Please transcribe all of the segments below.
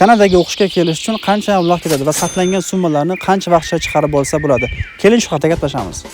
Kanadaga o'qishga kelish uchun qancha mablag' ketadi va sarflangan summalarni qancha vaqtcha chiqarib olsa bo'ladi? Keling shu haqida gaplashamiz.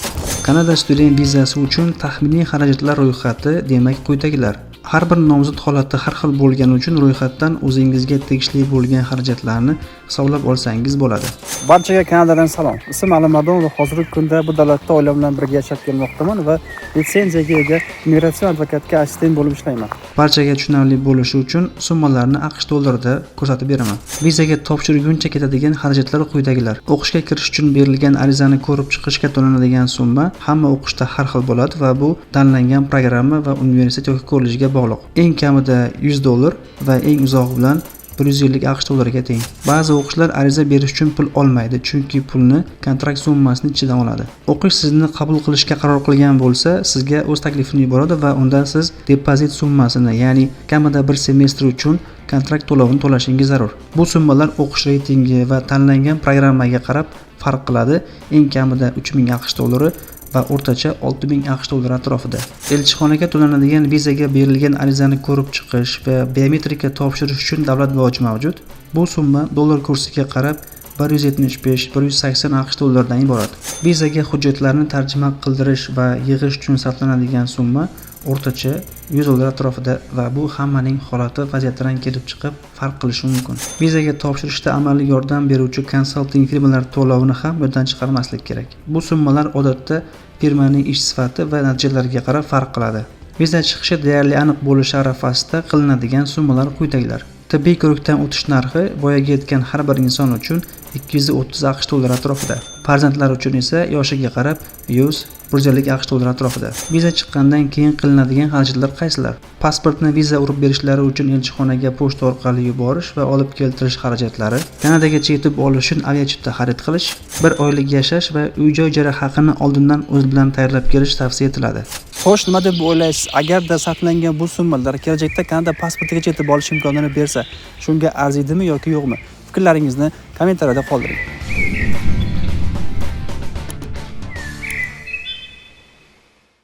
Kanada student vizasi uchun taxminiy xarajatlar ro'yxati demak quyidagilar. Har bir nomzod holati har xil bo'lgani uchun ro'yxatdan o'zingizga tegishli bo'lgan xarajatlarni hisoblab olsangiz bo'ladi. Barchaga Kanadadan salom. Ismim Alimardon va hozirgi kunda bu davlatda oilam bilan birga yashab kelmoqdaman va litsenziyaga ega immigratsiya advokatga assistent bo'lib ishlayman. Barchaga tushunarli bo'lishi uchun summalarni AQSh dollarida ko'rsatib beraman. Vizaga topshirguncha ketadigan xarajatlar quyidagilar. O'qishga kirish uchun berilgan arizani ko'rib chiqishga to'lanadigan summa hamma o'qishda har xil bo'ladi va bu tanlangan programma va universitet yoki kollejga bog'liq. Eng kamida $100 va eng uzog'i bilan 100 yillik AQSh dollariga teng. Ba'zi o'qishlar ariza berish uchun pul olmaydi, chunki pulni kontrakt summasining ichidan oladi. O'qish sizni qabul qilishga qaror qilgan bo'lsa, sizga o'z taklifini yuboradi va undan siz depozit summasini, ya'ni kamida bir semestr uchun kontrakt to'lovini to'lashingiz zarur. Bu summalar o'qish reytingi va tanlangan programmaga qarab farq qiladi. Eng kamida 3000 AQSh dollari va o'rtacha 6000 AQSh dollari atrofida. Elchixonaga to'lanadigan vizaga berilgan arizani ko'rib chiqish va biometrika topshirish uchun davlat boji mavjud. Bu summa dollar kursiga qarab 175-180 AQSh dollaridan iborat. Vizaga hujjatlarni tarjima qildirish va yig'ish uchun sarflanadigan summa o'rtacha $100 atrofida va bu hammaning holati vaziyatidan kelib chiqib farq qilishi mumkin. Vizaga topshirishda amaliy yordam beruvchi konsalting firmalar to'lovini ham bundan chiqarmaslik kerak. Bu summalar odatda firmaning ish sifati va natijalariga qarab farq qiladi. Viza chiqishi deyarli aniq bo'lishi arafasida qilinadigan summalar quyidagilar. Tibbiy ko'rikdan o'tish narxi boyaga yetgan har bir inson uchun 230 AQSh dollari atrofida. Farzandlar uchun esa yoshiga qarab 100-150 AQSh dollari atrofida. Viza chiqqandan keyin qilinadigan xarajatlar qaysilar? Pasportni viza urib berishlari uchun elchixonaga pochta orqali yuborish va olib keltirish xarajatlari, Kanadagacha yetib olish uchun aviachipta xarid qilish, bir oylik yashash va uy-joy ijara haqini oldindan o'z bilan tayyorlab kelish tavsiya etiladi. Xo'sh, nima deb o'ylaysiz? Agarda sarflangan bu summalar kelajakda Kanada pasportigacha yetib olish imkonini bersa, shunga arziydimi yoki yo'qmi? Fikrlaringizni kommentariyada qoldiring.